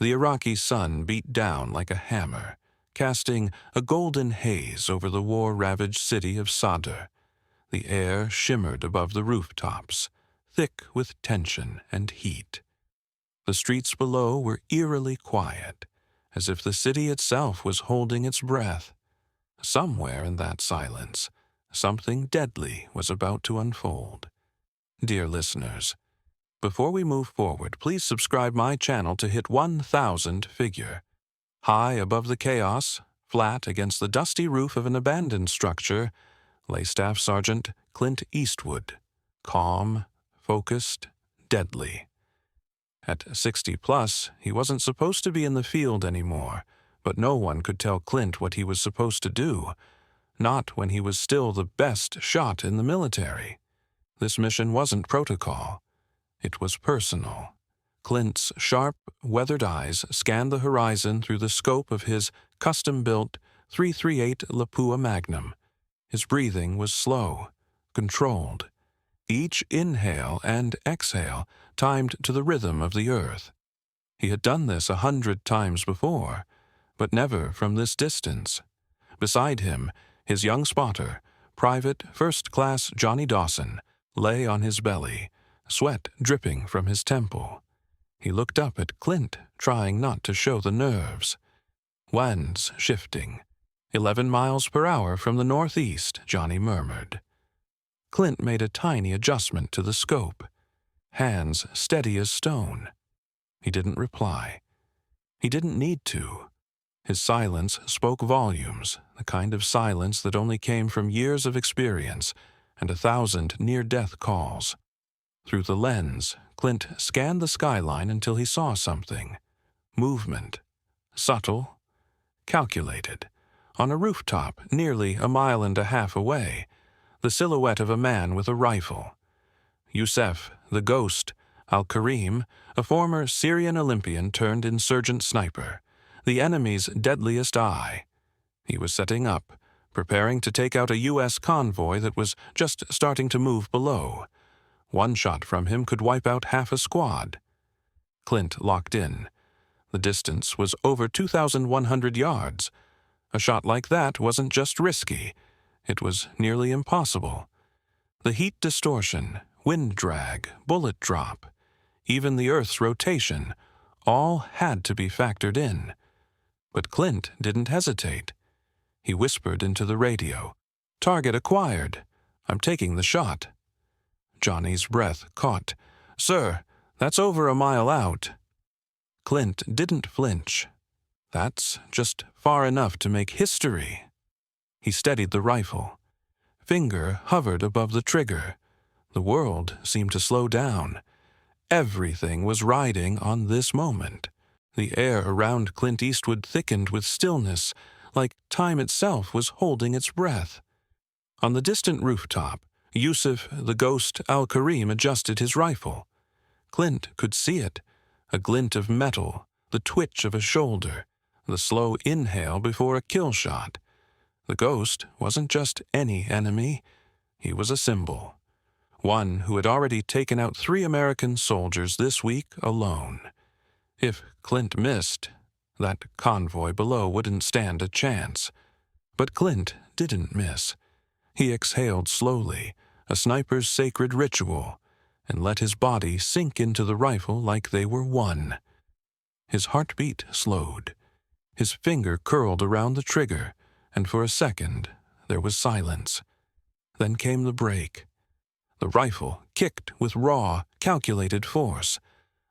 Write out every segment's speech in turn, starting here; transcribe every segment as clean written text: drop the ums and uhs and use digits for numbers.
The Iraqi sun beat down like a hammer, casting a golden haze over the war-ravaged city of Sadr. The air shimmered above the rooftops, thick with tension and heat. The streets below were eerily quiet, as if the city itself was holding its breath. Somewhere in that silence, something deadly was about to unfold. Dear listeners, before we move forward, please subscribe my channel to hit 1,000 figure. High above the chaos, flat against the dusty roof of an abandoned structure, lay Staff Sergeant Clint Eastwood, calm, focused, deadly. At 60+, he wasn't supposed to be in the field anymore, but no one could tell Clint what he was supposed to do, not when he was still the best shot in the military. This mission wasn't protocol. It was personal. Clint's sharp, weathered eyes scanned the horizon through the scope of his custom-built .338 Lapua Magnum. His breathing was slow, controlled. Each inhale and exhale timed to the rhythm of the earth. He had done this 100 times before, but never from this distance. Beside him, his young spotter, Private First Class Johnny Dawson, lay on his belly, sweat dripping from his temple. He looked up at Clint, trying not to show the nerves. Winds shifting. 11 miles per hour from the northeast, Johnny murmured. Clint made a tiny adjustment to the scope. Hands steady as stone. He didn't reply. He didn't need to. His silence spoke volumes, the kind of silence that only came from years of experience and 1,000 near-death calls. Through the lens, Clint scanned the skyline until he saw something. Movement. Subtle. Calculated. On a rooftop nearly a mile and a half away, the silhouette of a man with a rifle. Youssef, the Ghost, Al-Karim, a former Syrian Olympian turned insurgent sniper, the enemy's deadliest eye. He was setting up, preparing to take out a U.S. convoy that was just starting to move below. One shot from him could wipe out half a squad. Clint locked in. The distance was over 2,100 yards. A shot like that wasn't just risky. It was nearly impossible. The heat distortion, wind drag, bullet drop, even the Earth's rotation, all had to be factored in. But Clint didn't hesitate. He whispered into the radio, "Target acquired. I'm taking the shot." Johnny's breath caught. "Sir, that's over a mile out." Clint didn't flinch. That's just far enough to make history. He steadied the rifle. Finger hovered above the trigger. The world seemed to slow down. Everything was riding on this moment. The air around Clint Eastwood thickened with stillness, like time itself was holding its breath. On the distant rooftop, Youssef, the Ghost Al-Karim, adjusted his rifle. Clint could see it, a glint of metal, the twitch of a shoulder, the slow inhale before a kill shot. The Ghost wasn't just any enemy. He was a symbol. One who had already taken out 3 American soldiers this week alone. If Clint missed, that convoy below wouldn't stand a chance. But Clint didn't miss. He exhaled slowly, a sniper's sacred ritual, and let his body sink into the rifle like they were one. His heartbeat slowed. His finger curled around the trigger, and for a second there was silence. Then came the break. The rifle kicked with raw, calculated force.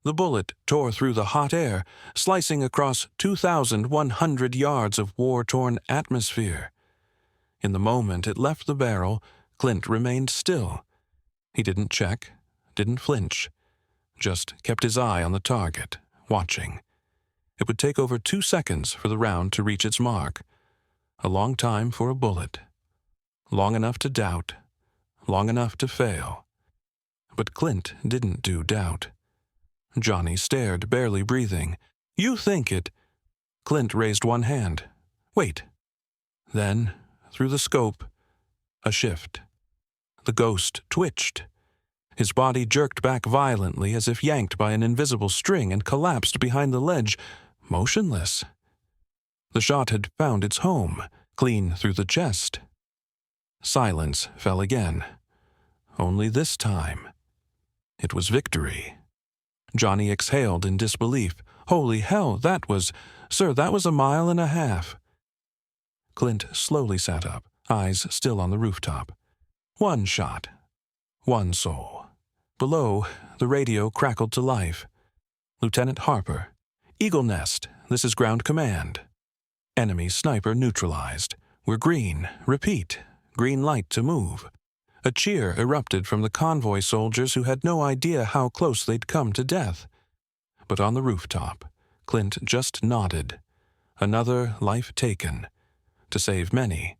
The bullet tore through the hot air, slicing across 2,100 yards of war-torn atmosphere. In the moment it left the barrel, Clint remained still. He didn't check, didn't flinch, just kept his eye on the target, watching. It would take over 2 seconds for the round to reach its mark. A long time for a bullet. Long enough to doubt. Long enough to fail. But Clint didn't do doubt. Johnny stared, barely breathing. "You think it." Clint raised one hand. "Wait." Then, through the scope, a shift. The Ghost twitched. His body jerked back violently as if yanked by an invisible string and collapsed behind the ledge, motionless. The shot had found its home, clean through the chest. Silence fell again. Only this time, it was victory. Johnny exhaled in disbelief. Holy hell, that was 1.5 miles. Clint slowly sat up, eyes still on the rooftop. One shot. One soul. Below, the radio crackled to life. Lieutenant Harper. Eagle Nest, this is ground command. Enemy sniper neutralized. We're green. Repeat. Green light to move. A cheer erupted from the convoy soldiers who had no idea how close they'd come to death. But on the rooftop, Clint just nodded. Another life taken. To save many.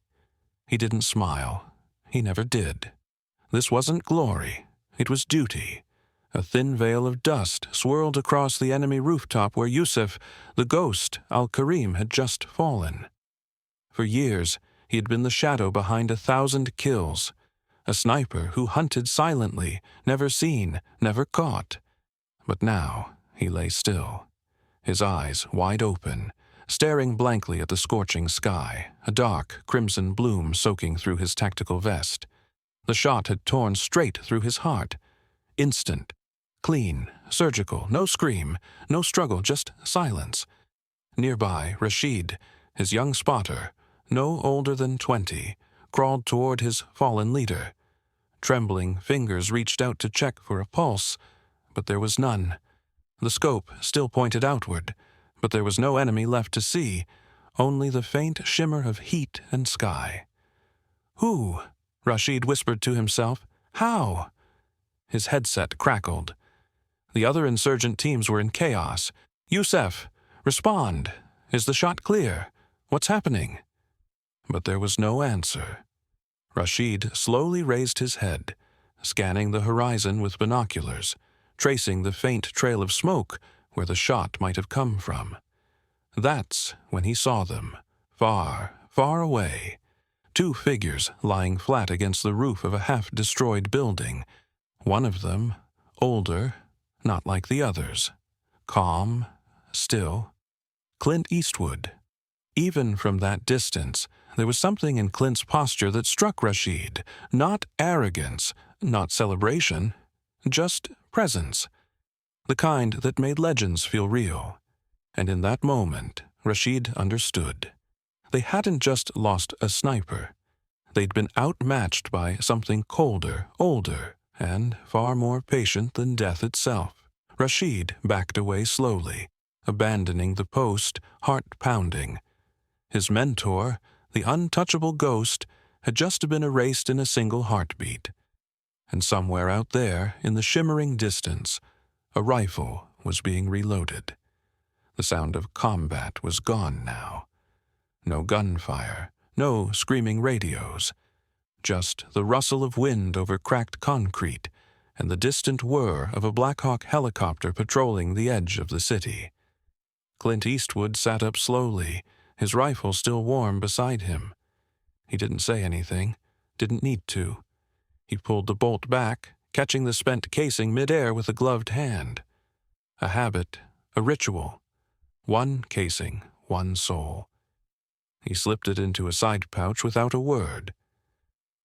He didn't smile. He never did. This wasn't glory. It was duty. A thin veil of dust swirled across the enemy rooftop where Yusuf, the ghost, Al-Karim, had just fallen. For years, he had been the shadow behind 1,000 kills. A sniper who hunted silently, never seen, never caught. But now he lay still, his eyes wide open, staring blankly at the scorching sky, a dark crimson bloom soaking through his tactical vest. The shot had torn straight through his heart. Instant, clean, surgical, no scream, no struggle, just silence. Nearby, Rashid, his young spotter, no older than 20, crawled toward his fallen leader. Trembling fingers reached out to check for a pulse, but there was none. The scope still pointed outward, but there was no enemy left to see, only the faint shimmer of heat and sky. Who? Rashid whispered to himself. How? His headset crackled. The other insurgent teams were in chaos. Yusuf, respond. Is the shot clear? What's happening? But there was no answer. Rashid slowly raised his head, scanning the horizon with binoculars, tracing the faint trail of smoke where the shot might have come from. That's when he saw them, far, far away. 2 figures lying flat against the roof of a half-destroyed building. One of them, older, not like the others. Calm, still. Clint Eastwood. Even from that distance, there was something in Clint's posture that struck Rashid. Not arrogance, not celebration, just presence. The kind that made legends feel real. And in that moment, Rashid understood. They hadn't just lost a sniper. They'd been outmatched by something colder, older, and far more patient than death itself. Rashid backed away slowly, abandoning the post, heart pounding. His mentor, the untouchable ghost, had just been erased in a single heartbeat. And somewhere out there, in the shimmering distance, a rifle was being reloaded. The sound of combat was gone now. No gunfire, no screaming radios. Just the rustle of wind over cracked concrete and the distant whir of a Black Hawk helicopter patrolling the edge of the city. Clint Eastwood sat up slowly, his rifle still warm beside him. He didn't say anything, didn't need to. He pulled the bolt back, catching the spent casing midair with a gloved hand. A habit, a ritual. One casing, one soul. He slipped it into a side pouch without a word.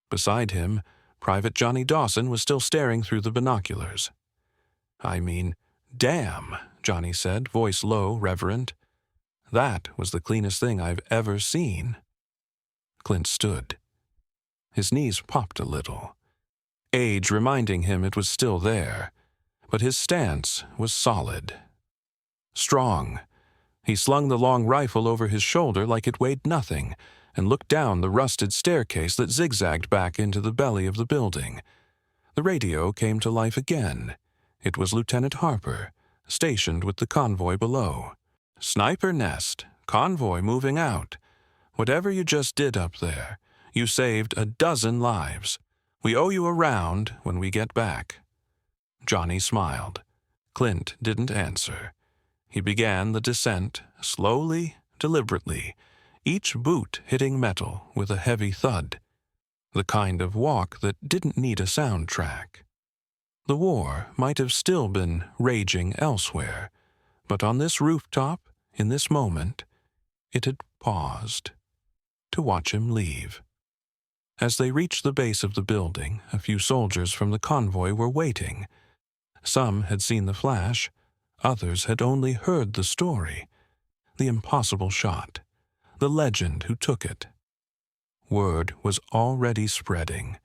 Beside him, Private Johnny Dawson was still staring through the binoculars. "I mean, damn," Johnny said, voice low, reverent. "That was the cleanest thing I've ever seen." Clint stood. His knees popped a little, age reminding him it was still there, but his stance was solid. Strong. He slung the long rifle over his shoulder like it weighed nothing, and looked down the rusted staircase that zigzagged back into the belly of the building. The radio came to life again. It was Lieutenant Harper, stationed with the convoy below. "Sniper nest, convoy moving out. Whatever you just did up there, you saved 12 lives. We owe you a round when we get back." Johnny smiled. Clint didn't answer. He began the descent, slowly, deliberately, each boot hitting metal with a heavy thud, the kind of walk that didn't need a soundtrack. The war might have still been raging elsewhere, but on this rooftop, in this moment, it had paused to watch him leave. As they reached the base of the building, a few soldiers from the convoy were waiting. Some had seen the flash, others had only heard the story, the impossible shot, the legend who took it. Word was already spreading.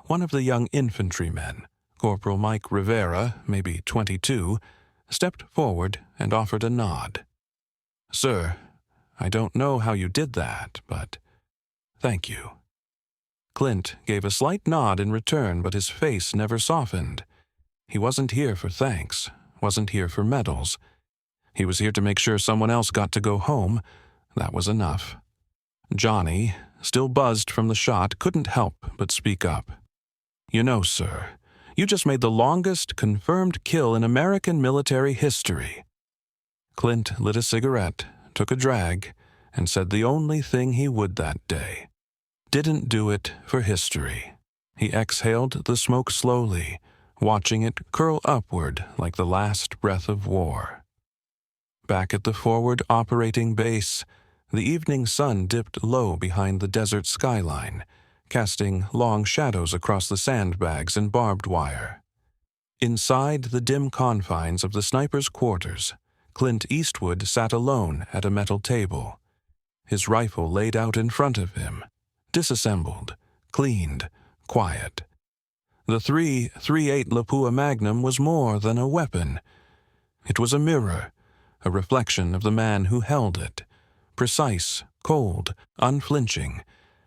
One of the young infantrymen, Corporal Mike Rivera, maybe 22, stepped forward and offered a nod. "Sir, I don't know how you did that, but thank you." Clint gave a slight nod in return, but his face never softened. He wasn't here for thanks, wasn't here for medals. He was here to make sure someone else got to go home. That was enough. Johnny, still buzzed from the shot, couldn't help but speak up. "You know, sir, you just made the longest confirmed kill in American military history." Clint lit a cigarette, took a drag, and said the only thing he would that day. Didn't do it for history. He exhaled the smoke slowly, watching it curl upward like the last breath of war. Back at the forward operating base, the evening sun dipped low behind the desert skyline, casting long shadows across the sandbags and barbed wire. Inside the dim confines of the sniper's quarters, Clint Eastwood sat alone at a metal table, his rifle laid out in front of him, disassembled, cleaned, quiet. The .338 Lapua Magnum was more than a weapon. It was a mirror, a reflection of the man who held it, precise, cold, unflinching.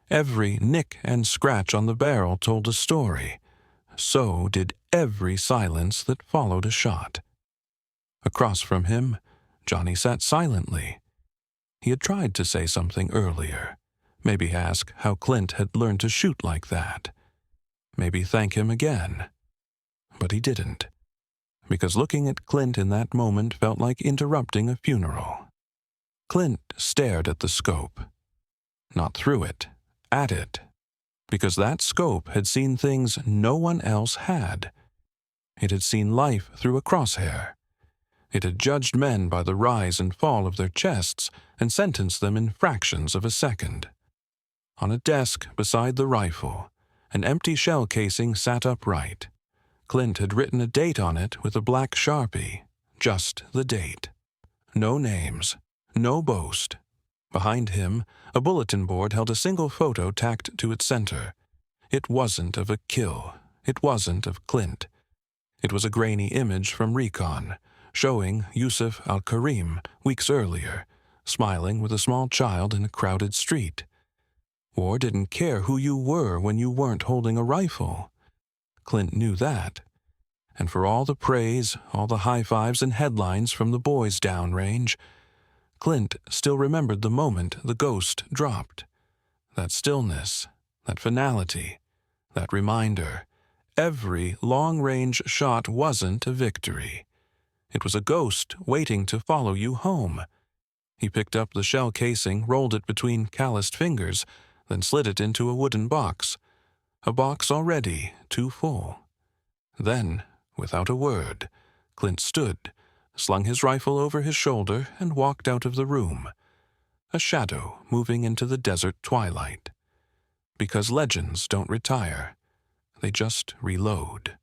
Every nick and scratch on the barrel told a story. So did every silence that followed a shot. Across from him, Johnny sat silently. He had tried to say something earlier, maybe ask how Clint had learned to shoot like that, maybe thank him again. But he didn't, because looking at Clint in that moment felt like interrupting a funeral. Clint stared at the scope, not through it, at it, because that scope had seen things no one else had. It had seen life through a crosshair. It had judged men by the rise and fall of their chests and sentenced them in fractions of a second. On a desk beside the rifle, an empty shell casing sat upright. Clint had written a date on it with a black Sharpie, just the date. No names, no boast. Behind him, a bulletin board held a single photo tacked to its center. It wasn't of a kill. It wasn't of Clint. It was a grainy image from recon, showing Yusuf al-Karim weeks earlier, smiling with a small child in a crowded street. War didn't care who you were when you weren't holding a rifle. Clint knew that. And for all the praise, all the high fives and headlines from the boys downrange, Clint still remembered the moment the ghost dropped. That stillness, that finality, that reminder. Every long-range shot wasn't a victory. It was a ghost waiting to follow you home. He picked up the shell casing, rolled it between calloused fingers, then slid it into a wooden box. A box already too full. Then, without a word, Clint stood, slung his rifle over his shoulder, and walked out of the room, a shadow moving into the desert twilight. Because legends don't retire, they just reload.